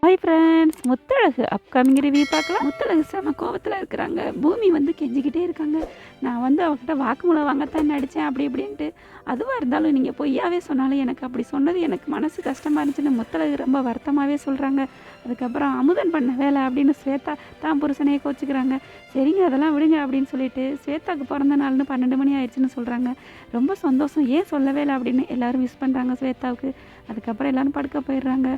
Hi friends, Muthazhagu upcoming review பார்க்கலாம். முத்தழகு செம கோவத்தில் இருக்கிறாங்க. பூமி வந்து கெஞ்சிக்கிட்டே இருக்காங்க. நான் வந்து அவகிட்ட வாக்குமூலம் வாங்கத்தான் நடித்தேன் அப்படி இப்படின்ட்டு. அதுவாக இருந்தாலும் நீங்கள் பொய்யாவே சொன்னாலும் எனக்கு அப்படி சொன்னது எனக்கு மனசு கஷ்டமாக இருந்துச்சுன்னு முத்தழகு ரொம்ப வருத்தமாகவே சொல்கிறாங்க. அதுக்கப்புறம் அமுதன் பண்ண வேலை அப்படின்னு ஸ்வேதா தான் புருஷனையே கோச்சிக்கிறாங்க. சரிங்க அதெல்லாம் விடுங்க அப்படின்னு சொல்லிட்டு ஸ்வேதாவுக்கு பிறந்த நாள்னு 12 மணி ஆயிடுச்சுன்னு சொல்கிறாங்க. ரொம்ப சந்தோஷம், ஏன் சொல்லவே இல்லை அப்படின்னு எல்லோரும் மிஸ் பண்ணுறாங்க ஸ்வேதாவுக்கு. அதுக்கப்புறம் எல்லோரும் படுக்க போயிடுறாங்க.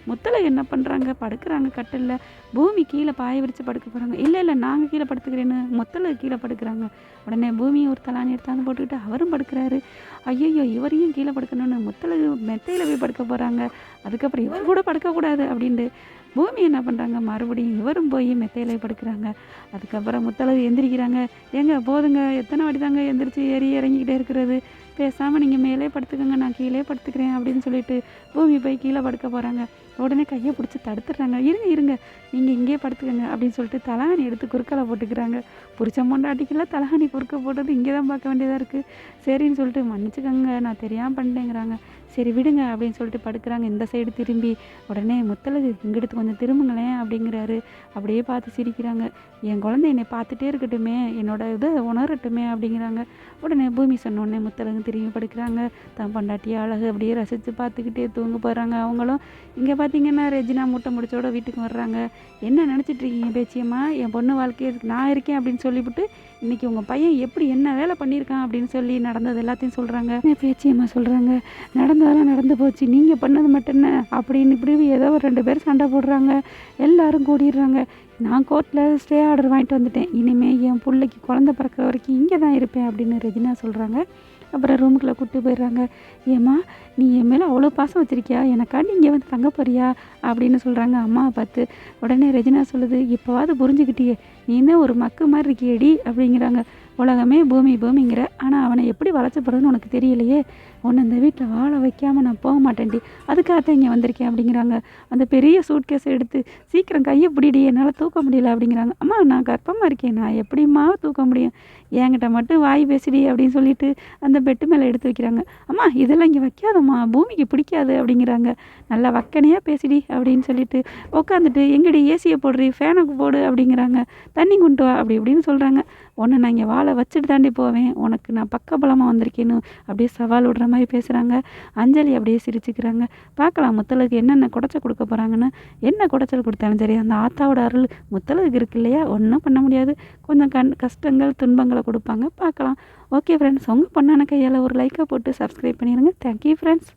முத்தழகு என்ன பண்ணுறாங்க, படுக்கிறாங்க கட்டிலில். பூமி கீழே பாய விரித்து படுக்க போகிறாங்க. இல்லை நாங்கள் கீழே படுத்துக்கிறேன்னு முத்தழகு கீழே படுக்கிறாங்க. உடனே பூமியை ஒரு தலானி எடுத்தாந்து போட்டுக்கிட்டு அவரும் படுக்கிறாரு. ஐயோ இவரையும் கீழே படுக்கணும்னு முத்தழகு மெத்தையில் போய் படுக்க போகிறாங்க. அதுக்கப்புறம் இவர் கூட படுக்கக்கூடாது அப்படின்ட்டு பூமி என்ன பண்ணுறாங்க, மறுபடியும் இவரும் போய் மெத்தையில படுக்கிறாங்க. அதுக்கப்புறம் முத்தழகு எந்திரிக்கிறாங்க. ஏங்க போதுங்க, எத்தனை வாட்டி தாங்க எந்திரிச்சு ஏறி இறங்கிக்கிட்டே இருக்கிறது, பேசாமல் நீங்கள் மேலே படுத்துக்கோங்க, நான் கீழே படுத்துக்கிறேன் அப்படின்னு சொல்லிட்டு பூமி போய் கீழே படுக்க போகிறாங்க. உடனே கையை பிடிச்சி தடுத்துடுறாங்க. இருங்க நீங்கள் இங்கே படுத்துக்கோங்க அப்படின்னு சொல்லிட்டு தலகாணி எடுத்து குறுக்கலை போட்டுக்கிறாங்க. புரிச்ச மொண்டாட்டிக்கெல்லாம் தலகாணி குறுக்க போட்டது இங்கே தான் பார்க்க வேண்டியதாக இருக்குது. சரின்னு சொல்லிட்டு மன்னிச்சுக்கோங்க, நான் தெரியாமல் பண்ணிட்டேங்கிறாங்க. சரி விடுங்க அப்படின்னு சொல்லிட்டு படுக்கிறாங்க இந்த சைடு திரும்பி. உடனே முத்தழகு இங்கிட்டு கொஞ்சம் திரும்புங்களேன் அப்படிங்கிறாரு. அப்படியே பார்த்து சிரிக்கிறாங்க. என் குழந்தை என்னை பார்த்துட்டே இருக்கட்டுமே, என்னோட இதை உணரட்டுமே அப்படிங்கிறாங்க. உடனே பூமி சொன்னோடனே முத்தழகு திரும்பி படுக்கிறாங்க. தான் பொண்டாட்டியை அழகு அப்படியே ரசித்து பார்த்துக்கிட்டே தூங்க போகிறாங்க. அவங்களும் இங்கே பார்த்தீங்கன்னா ரெஜினா மூட்டை முடிச்சோட வீட்டுக்கு வர்றாங்க. என்ன நினச்சிட்ருக்கீங்க பேச்சியம்மா, என் பொண்ணு வாழ்க்கையை நான் இருக்கேன் அப்படின்னு சொல்லிவிட்டு இன்றைக்கி உங்கள் பையன் எப்படி என்ன வேலை பண்ணியிருக்கான் அப்படின்னு சொல்லி நடந்தது எல்லாத்தையும் சொல்கிறாங்க. பேச்சியம்மா சொல்கிறாங்க, நடந்ததெல்லாம் நடந்து போச்சு, நீங்கள் பண்ணது மட்டும் என்ன அப்படின்னு இப்படி ஏதோ ஒரு 2 பேர் சண்டை போடுறாங்க. எல்லோரும் கூடிடுறாங்க. நான் கோர்ட்டில் ஸ்டே ஆர்டர் வாங்கிட்டு வந்துட்டேன், இனிமேல் என் பிள்ளைக்கு குழந்தை பிறக்கிற வரைக்கும் இங்கே தான் இருப்பேன் அப்படின்னு ரெஜினா சொல்கிறாங்க. அப்புறம் ரூமுக்குள்ளே கூப்பிட்டு போயிடுறாங்க. ஏம்மா நீ என் மேலே அவ்வளோ பாசம் வச்சுருக்கியா, எனக்காண்டி இங்கே வந்து தங்க போறியா அப்படின்னு சொல்கிறாங்க அம்மாவை பார்த்து. உடனே ரெஜினா சொல்லுது, இப்போவாது புரிஞ்சுக்கிட்டியே, நீ தான் ஒரு மக்கு மாதிரி இருக்கியடி அப்படிங்கிறாங்க. உலகமே பூமிங்கிற, ஆனால் அவனை எப்படி வளர்ச்சப்படுறதுன்னு உனக்கு தெரியலையே, உன்னை இந்த வீட்டில் வாழ வைக்காமல் நான் போக மாட்டேன்டி, அதுக்காகத்தான் இங்கே வந்திருக்கேன் அப்படிங்கிறாங்க. அந்த பெரிய சூட்கேஸை எடுத்து சீக்கிரம் கையை பிடிடி, என்னால் தூக்க முடியல அப்படிங்கிறாங்க. அம்மா நான் கர்ப்பமாக இருக்கேன், நான் எப்படிம்மா தூக்க முடியும், என்கிட்ட மட்டும் வாய் பேசிடி அப்படின்னு சொல்லிட்டு அந்த பெட்டு மேலே எடுத்து வைக்கிறாங்க. அம்மா இதெல்லாம் இங்கே வைக்காதம்மா, பூமிக்கு பிடிக்காது அப்படிங்கிறாங்க. நல்லா வக்கனையாக பேசிடி அப்படின்னு சொல்லிட்டு உட்காந்துட்டு எங்கடி ஏசியை போடுறி, ஃபேனுக்கு போடு அப்படிங்கிறாங்க. தண்ணி கொண்டு வா அப்படி இப்படின்னு சொல்கிறாங்க. உன்னை நான் இங்கே வாழை வச்சுட்டு தாண்டி போவேன், உனக்கு நான் பக்கபலமாக வந்திருக்கேன்னு அப்படியே சவால் விடுற மாதிரி பேசுகிறாங்க. அஞ்சலி அப்படியே சிரிச்சுக்கிறாங்க. பார்க்கலாம் முத்தழகுக்கு என்னென்ன குடைச்சல் கொடுக்க போகிறாங்கன்னு. என்ன குடைச்சல் கொடுத்தாலும் சரி அந்த ஆத்தாவோட அருள் முத்தழகுக்கு இருக்கு இல்லையா, ஒன்றும் பண்ண முடியாது. கொஞ்சம் கஷ்டங்கள் துன்பங்களை கொடுப்பாங்க, பார்க்கலாம். ஓகே ஃப்ரெண்ட்ஸ், உங்கள் பொண்ணான கையால் ஒரு லைக்கை போட்டு சப்ஸ்கிரைப் பண்ணிடுங்க. Thank you friends.